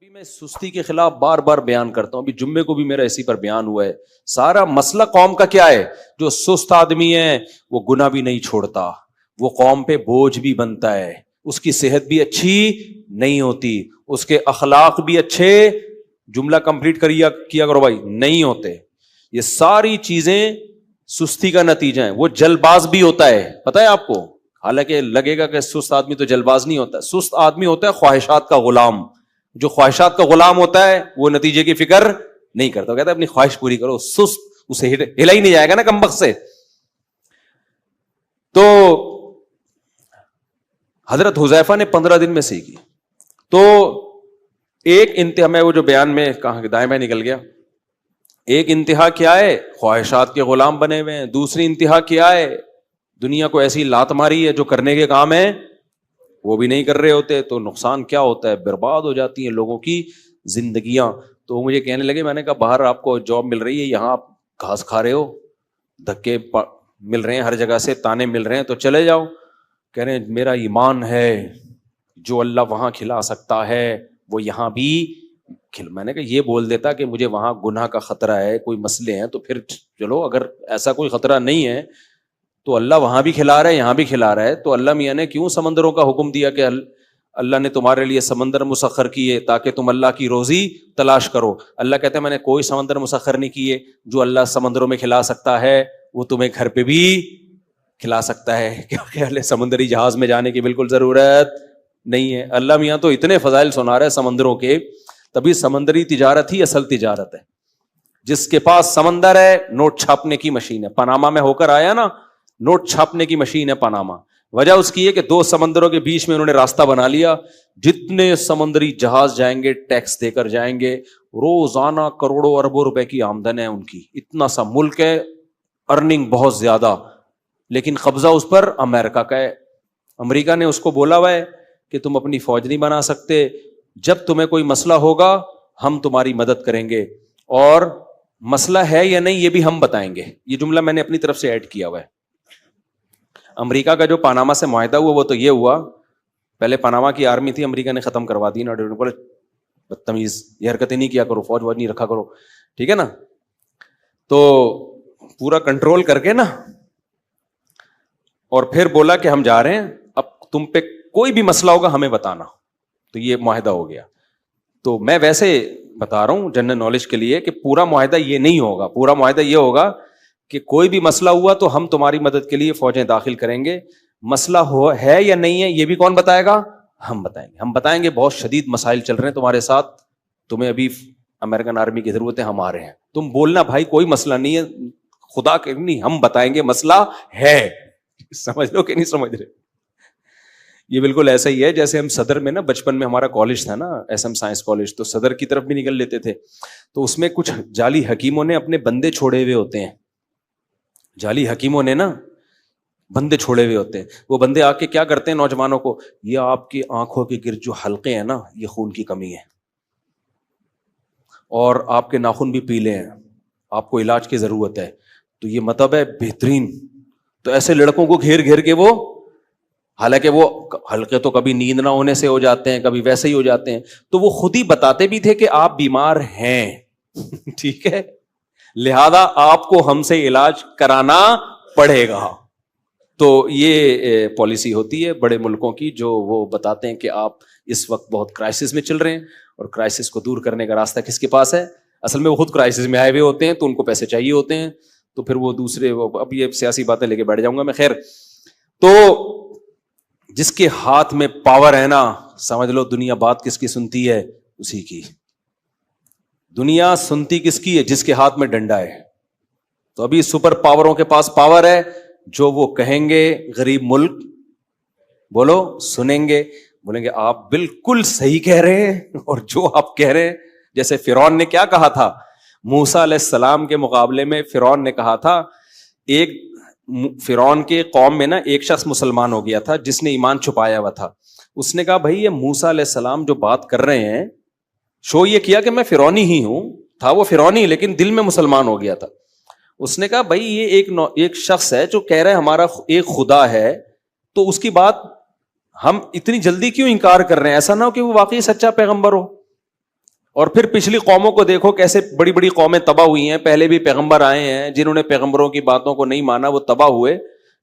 ابھی میں سستی کے خلاف بار بار بیان کرتا ہوں, ابھی جمعے کو بھی میرا اسی پر بیان ہوا ہے. سارا مسئلہ قوم کا کیا ہے؟ جو سست آدمی ہے وہ گناہ بھی نہیں چھوڑتا, وہ قوم پہ بوجھ بھی بنتا ہے, اس کی صحت بھی اچھی نہیں ہوتی, اس کے اخلاق بھی اچھے, جملہ کمپلیٹ کیا کرو بھائی, نہیں ہوتے. یہ ساری چیزیں سستی کا نتیجہ ہیں. وہ جلد باز بھی ہوتا ہے, پتہ ہے آپ کو, حالانکہ لگے گا کہ سست آدمی تو جلد باز نہیں ہوتا. سست آدمی ہوتا ہے خواہشات کا غلام. جو خواہشات کا غلام ہوتا ہے وہ نتیجے کی فکر نہیں کرتا, کہتا ہے اپنی خواہش پوری کرو. سست اسے ہلا ہی نہیں جائے گا نا کمبخت سے. تو حضرت حذیفہ نے 15 دن میں سیکھی. تو ایک انتہا میں وہ جو بیان میں کہاں دائیں بائیں نکل گیا. ایک انتہا کیا ہے؟ خواہشات کے غلام بنے ہوئے ہیں. دوسری انتہا کیا ہے؟ دنیا کو ایسی لات ماری ہے جو کرنے کے کام ہے وہ بھی نہیں کر رہے ہوتے. تو نقصان کیا ہوتا ہے؟ برباد ہو جاتی ہیں لوگوں کی زندگیاں. تو وہ مجھے کہنے لگے, میں نے کہا باہر آپ کو جاب مل رہی ہے, یہاں آپ گھاس کھا رہے ہو, دھکے مل رہے ہیں ہر جگہ سے, تانے مل رہے ہیں, تو چلے جاؤ. کہہ رہے ہیں میرا ایمان ہے جو اللہ وہاں کھلا سکتا ہے وہ یہاں بھی کھل. میں نے کہا یہ بول دیتا کہ مجھے وہاں گناہ کا خطرہ ہے, کوئی مسئلے ہیں, تو پھر چلو اگر ایسا کوئی خطرہ نہیں ہے تو اللہ وہاں بھی کھلا رہا ہے یہاں بھی کھلا رہا ہے. تو اللہ میاں نے کیوں سمندروں کا حکم دیا کہ اللہ نے تمہارے لیے سمندر مسخر کیے تاکہ تم اللہ کی روزی تلاش کرو. اللہ کہتے ہیں میں نے کوئی سمندر مسخر نہیں کیے, جو اللہ سمندروں میں کھلا سکتا ہے وہ تمہیں گھر پہ بھی کھلا سکتا ہے. کیا خیال ہے؟ سمندری جہاز میں جانے کی بالکل ضرورت نہیں ہے. اللہ میاں تو اتنے فضائل سنا رہے ہیں سمندروں کے, تبھی سمندری تجارت ہی اصل تجارت ہے. جس کے پاس سمندر ہے نوٹ چھاپنے کی مشین ہے. پاناما میں ہو کر آیا نا, نوٹ چھاپنے کی مشین ہے پاناما. وجہ اس کی ہے کہ 2 سمندروں کے بیچ میں انہوں نے راستہ بنا لیا. جتنے سمندری جہاز جائیں گے ٹیکس دے کر جائیں گے. روزانہ کروڑوں اربوں روپے کی آمدن ہے ان کی. اتنا سا ملک ہے, ارننگ بہت زیادہ, لیکن قبضہ اس پر امریکہ کا ہے. امریکہ نے اس کو بولا ہوا ہے کہ تم اپنی فوج نہیں بنا سکتے, جب تمہیں کوئی مسئلہ ہوگا ہم تمہاری مدد کریں گے, اور مسئلہ ہے یا نہیں یہ بھی ہم بتائیں گے. یہ جملہ میں نے اپنی طرف سے ایڈ کیا ہوا ہے. امریکہ کا جو پاناما سے معاہدہ ہوا وہ تو یہ ہوا, پہلے پاناما کی آرمی تھی, امریکہ نے ختم کروا دی نا. بولے بدتمیز, یہ حرکتیں نہیں کیا کرو, فوج نہیں رکھا کرو, ٹھیک ہے نا. تو پورا کنٹرول کر کے نا, اور پھر بولا کہ ہم جا رہے ہیں, اب تم پہ کوئی بھی مسئلہ ہوگا ہمیں بتانا. تو یہ معاہدہ ہو گیا. تو میں ویسے بتا رہا ہوں جنرل نالج کے لیے کہ پورا معاہدہ یہ نہیں ہوگا. پورا معاہدہ یہ ہوگا کہ کوئی بھی مسئلہ ہوا تو ہم تمہاری مدد کے لیے فوجیں داخل کریں گے. مسئلہ ہے یا نہیں ہے یہ بھی کون بتائے گا؟ ہم بتائیں گے. ہم بتائیں گے بہت شدید مسائل چل رہے ہیں تمہارے ساتھ, تمہیں ابھی امریکن آرمی کی ضرورت ہے, ہم آ رہے ہیں. تم بولنا بھائی کوئی مسئلہ نہیں ہے, خدا کے نہیں, ہم بتائیں گے مسئلہ ہے. سمجھ لو کہ نہیں سمجھ رہے؟ یہ بالکل ایسا ہی ہے جیسے ہم صدر میں نا, بچپن میں ہمارا کالج تھا نا ایس ایم سائنس کالج, تو صدر کی طرف بھی نکل لیتے تھے. تو اس میں کچھ جعلی حکیموں نے اپنے بندے چھوڑے ہوئے ہوتے ہیں. جعلی حکیموں نے نا بندے چھوڑے ہوئے ہوتے ہیں. وہ بندے آ کے کیا کرتے ہیں نوجوانوں کو, یہ آپ کی آنکھوں کے گرد جو حلقے ہیں نا یہ خون کی کمی ہے, اور آپ کے ناخن بھی پیلے ہیں, آپ کو علاج کی ضرورت ہے. تو یہ مطلب ہے بہترین. تو ایسے لڑکوں کو گھیر گھیر کے وہ, حالانکہ وہ حلقے تو کبھی نیند نہ ہونے سے ہو جاتے ہیں, کبھی ویسے ہی ہو جاتے ہیں, تو وہ خود ہی بتاتے بھی تھے کہ آپ بیمار ہیں, ٹھیک ہے, لہذا آپ کو ہم سے علاج کرانا پڑے گا. تو یہ پالیسی ہوتی ہے بڑے ملکوں کی, جو وہ بتاتے ہیں کہ آپ اس وقت بہت کرائسس میں چل رہے ہیں, اور کرائسس کو دور کرنے کا راستہ کس کے پاس ہے؟ اصل میں وہ خود کرائسس میں آئے ہوئے ہوتے ہیں, تو ان کو پیسے چاہیے ہوتے ہیں, تو پھر وہ دوسرے, اب یہ سیاسی باتیں لے کے بیٹھ جاؤں گا میں. خیر, تو جس کے ہاتھ میں پاور ہے نا, سمجھ لو دنیا بات کس کی سنتی ہے؟ اسی کی. دنیا سنتی کس کی ہے؟ جس کے ہاتھ میں ڈنڈا ہے. تو ابھی سپر پاوروں کے پاس پاور ہے, جو وہ کہیں گے غریب ملک بولو سنیں گے, بولیں گے آپ بالکل صحیح کہہ رہے ہیں. اور جو آپ کہہ رہے ہیں, جیسے فرعون نے کیا کہا تھا موسیٰ علیہ السلام کے مقابلے میں, فرعون نے کہا تھا, ایک فرعون کے قوم میں نا ایک شخص مسلمان ہو گیا تھا جس نے ایمان چھپایا ہوا تھا. اس نے کہا بھائی یہ موسیٰ علیہ السلام جو بات کر رہے ہیں, شو یہ کیا کہ میں فرعونی ہی ہوں, تھا وہ فرعونی لیکن دل میں مسلمان ہو گیا تھا. اس نے کہا بھائی یہ ایک شخص ہے جو کہہ رہا ہے ہمارا ایک خدا ہے, تو اس کی بات ہم اتنی جلدی کیوں انکار کر رہے ہیں؟ ایسا نہ ہو کہ وہ واقعی سچا پیغمبر ہو. اور پھر پچھلی قوموں کو دیکھو کیسے بڑی بڑی قومیں تباہ ہوئی ہیں. پہلے بھی پیغمبر آئے ہیں, جنہوں نے پیغمبروں کی باتوں کو نہیں مانا وہ تباہ ہوئے.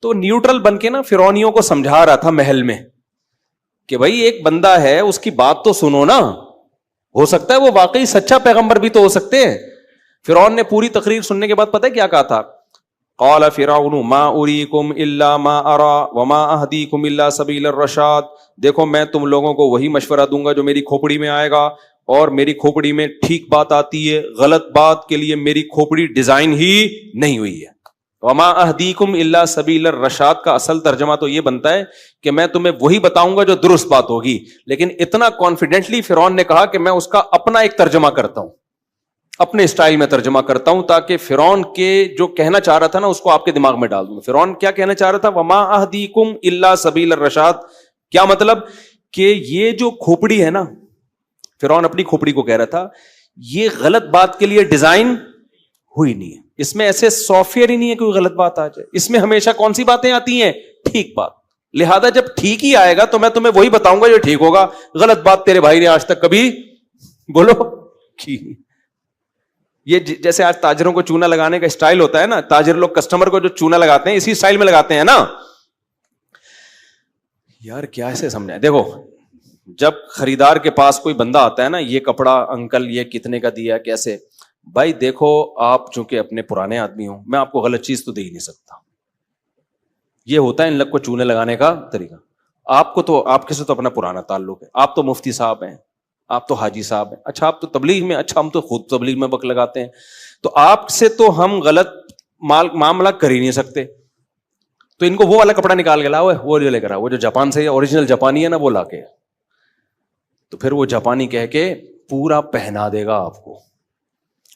تو نیوٹرل بن کے نا فرعونیوں کو سمجھا رہا تھا محل میں کہ بھائی ایک بندہ ہے, اس کی بات تو سنو نا, ہو سکتا ہے وہ واقعی سچا پیغمبر بھی تو ہو سکتے ہیں. فرعون نے پوری تقریر سننے کے بعد پتہ ہے کیا کہا تھا؟ قال فرعون ما اریکم الا ما ارى وما اهدیکم الا سبیل الرشاد. دیکھو میں تم لوگوں کو وہی مشورہ دوں گا جو میری کھوپڑی میں آئے گا, اور میری کھوپڑی میں ٹھیک بات آتی ہے, غلط بات کے لیے میری کھوپڑی ڈیزائن ہی نہیں ہوئی ہے. وما اهدیکم الا سبیل الرشاد کا اصل ترجمہ تو یہ بنتا ہے کہ میں تمہیں وہی بتاؤں گا جو درست بات ہوگی. لیکن اتنا کانفیڈنٹلی فرعون نے کہا کہ میں اس کا اپنا ایک ترجمہ کرتا ہوں, اپنے اسٹائل میں ترجمہ کرتا ہوں, تاکہ فرعون کے جو کہنا چاہ رہا تھا نا اس کو آپ کے دماغ میں ڈال دوں. فرعون کیا کہنا چاہ رہا تھا؟ وما اهدیکم الا سبیل الرشاد. کیا مطلب؟ کہ یہ جو کھوپڑی ہے نا, فرعون اپنی کھوپڑی کو کہہ رہا تھا, یہ غلط بات کے لیے ڈیزائن ہوئی نہیں ہے. اس میں ایسے سافٹ ویئر ہی نہیں ہے کوئی غلط بات آ جائے. اس میں ہمیشہ کون سی باتیں آتی ہیں؟ ٹھیک بات. لہذا جب ٹھیک ہی آئے گا تو میں تمہیں وہی بتاؤں گا جو ٹھیک ہوگا. غلط بات تیرے بھائی نے آج تک کبھی بولو کی. یہ جیسے آج تاجروں کو چونا لگانے کا اسٹائل ہوتا ہے نا, تاجر لوگ کسٹمر کو جو چونا لگاتے ہیں اسی اسٹائل میں لگاتے ہیں نا. یار کیا ایسے سمجھائیں؟ دیکھو جب خریدار کے پاس کوئی بندہ آتا ہے نا, یہ کپڑا انکل یہ کتنے کا دیا کیسے, بھائی دیکھو آپ چونکہ اپنے پرانے آدمی ہو, میں آپ کو غلط چیز تو دے ہی نہیں سکتا. یہ ہوتا ہے ان لوگ کو چونے لگانے کا طریقہ. آپ کو تو آپ کے سے تو اپنا پرانا تعلق ہے, آپ تو مفتی صاحب ہیں, آپ تو حاجی صاحب ہیں, اچھا آپ تو تبلیغ میں, اچھا ہم تو خود تبلیغ میں بک لگاتے ہیں, تو آپ سے تو ہم غلط معاملہ کر ہی نہیں سکتے. تو ان کو وہ والا کپڑا نکال کے لاؤ, وہ جو لے کر آؤ, وہ جو جاپان سے اوریجنل جاپانی ہے نا وہ لا کے, تو پھر وہ جاپانی کہہ کے پورا پہنا دے گا آپ کو,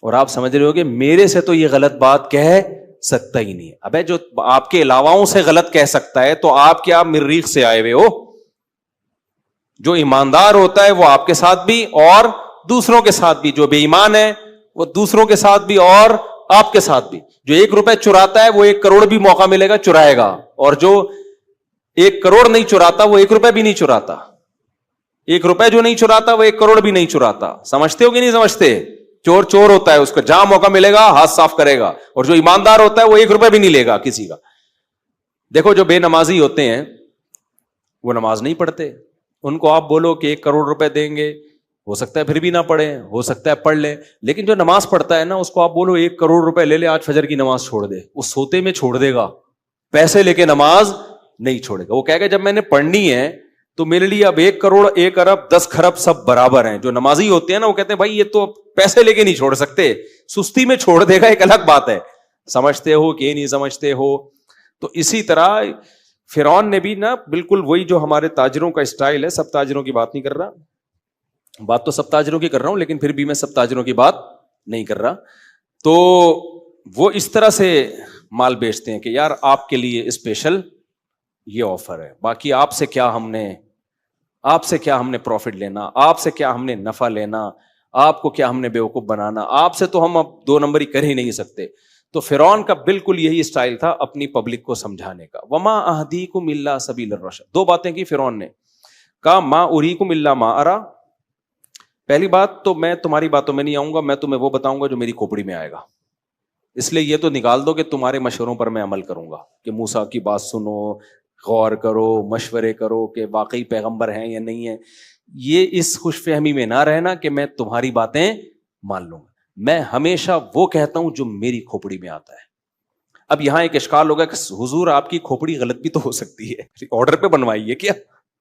اور آپ سمجھ رہے ہو کہ میرے سے تو یہ غلط بات کہہ سکتا ہی نہیں ہے. ابے جو آپ کے علاواؤں سے غلط کہہ سکتا ہے تو آپ کیا مریخ سے آئے ہوئے ہو؟ جو ایماندار ہوتا ہے وہ آپ کے ساتھ بھی اور دوسروں کے ساتھ بھی, جو بے ایمان ہے وہ دوسروں کے ساتھ بھی اور آپ کے ساتھ بھی. جو 1 روپے چراتا ہے وہ 1 کروڑ بھی موقع ملے گا چرائے گا, اور جو 1 کروڑ نہیں چراتا وہ 1 روپے بھی نہیں چراتا. 1 روپے جو نہیں چراتا وہ 1 کروڑ بھی نہیں چراتا. سمجھتے ہو کہ نہیں سمجھتے؟ چور چور ہوتا ہے, اس کو جہاں موقع ملے گا ہاتھ صاف کرے گا, اور جو ایماندار ہوتا ہے وہ 1 روپے بھی نہیں لے گا کسی کا. دیکھو جو بے نمازی ہوتے ہیں وہ نماز نہیں پڑھتے, ان کو آپ بولو کہ 1 کروڑ روپے دیں گے, ہو سکتا ہے پھر بھی نہ پڑھیں, ہو سکتا ہے پڑھ لیں. لیکن جو نماز پڑھتا ہے نا اس کو آپ بولو 1 کروڑ روپے لے لے, آج فجر کی نماز چھوڑ دے, وہ سوتے میں چھوڑ دے گا, پیسے لے کے نماز نہیں چھوڑے گا. وہ کہے گا جب میں نے پڑھنی ہے تو میرے لیے اب 1 کروڑ 1 ارب 10 خرب سب برابر ہیں. جو نمازی ہوتے ہیں نا وہ کہتے ہیں بھائی یہ تو پیسے لے کے نہیں چھوڑ سکتے, سستی میں چھوڑ دے گا, ایک الگ بات ہے. سمجھتے ہو کہ نہیں سمجھتے ہو؟ تو اسی طرح فرعون نے بھی نا بالکل وہی جو ہمارے تاجروں کا اسٹائل ہے, سب تاجروں کی بات نہیں کر رہا, بات تو سب تاجروں کی کر رہا ہوں, لیکن پھر بھی میں سب تاجروں کی بات نہیں کر رہا. تو وہ اس طرح سے مال بیچتے ہیں کہ یار آپ کے لیے اسپیشل یہ آفر ہے, باقی آپ سے کیا ہم نے پروفٹ لینا, آپ سے کیا ہم نے نفع لینا, آپ کو کیا ہم نے بیوقوف بنانا, آپ سے تو ہم اب 2 نمبری کر ہی نہیں سکتے. تو فرعون کا بالکل یہی اسٹائل تھا اپنی پبلک کو سمجھانے کا. وما اہدیکم الا سبیل الرشد. 2 باتیں کی فرعون نے, کہا ما اریکم الا ما ارى. پہلی بات تو میں تمہاری باتوں میں نہیں آؤں گا, میں تمہیں وہ بتاؤں گا جو میری کھوپڑی میں آئے گا, اس لیے یہ تو نکال دو کہ تمہارے مشوروں پر میں عمل کروں گا, کہ موسیٰ کی بات سنو, غور کرو, مشورے کرو کہ واقعی پیغمبر ہیں یا نہیں ہیں. یہ اس خوش فہمی میں نہ رہنا کہ میں تمہاری باتیں مان لوں گا. میں ہمیشہ وہ کہتا ہوں جو میری کھوپڑی میں آتا ہے. اب یہاں ایک اشکال ہوگا کہ حضور آپ کی کھوپڑی غلط بھی تو ہو سکتی ہے, آرڈر پہ بنوائی ہے کیا,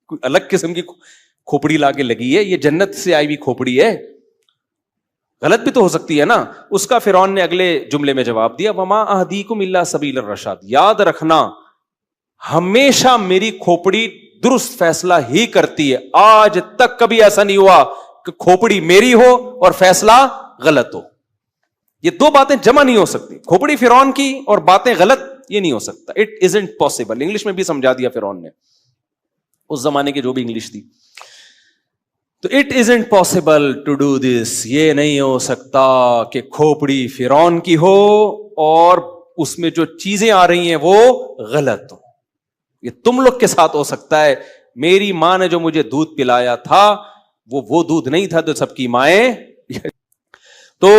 کوئی الگ قسم کی کھوپڑی لا کے لگی ہے, یہ جنت سے آئی ہوئی کھوپڑی ہے, غلط بھی تو ہو سکتی ہے نا. اس کا فرعون نے اگلے جملے میں جواب دیا, وما اہدیکم الا سبیل الرشاد. یاد رکھنا ہمیشہ میری کھوپڑی درست فیصلہ ہی کرتی ہے, آج تک کبھی ایسا نہیں ہوا کہ کھوپڑی میری ہو اور فیصلہ غلط ہو. یہ 2 باتیں جمع نہیں ہو سکتی, کھوپڑی فرعون کی اور باتیں غلط, یہ نہیں ہو سکتا. It isn't possible. انگلش میں بھی سمجھا دیا فرعون نے, اس زمانے کی جو بھی انگلش تھی. تو it isn't possible to do this. یہ نہیں ہو سکتا کہ کھوپڑی فرعون کی ہو اور اس میں جو چیزیں آ رہی ہیں وہ غلط ہو. یہ تم لوگ کے ساتھ ہو سکتا ہے. میری ماں نے جو مجھے دودھ پلایا تھا وہ دودھ نہیں تھا جو سب کی مائیں تو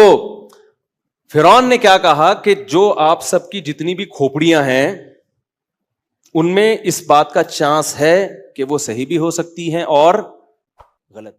فرعون نے کیا کہا کہ جو آپ سب کی جتنی بھی کھوپڑیاں ہیں ان میں اس بات کا چانس ہے کہ وہ صحیح بھی ہو سکتی ہیں اور غلط.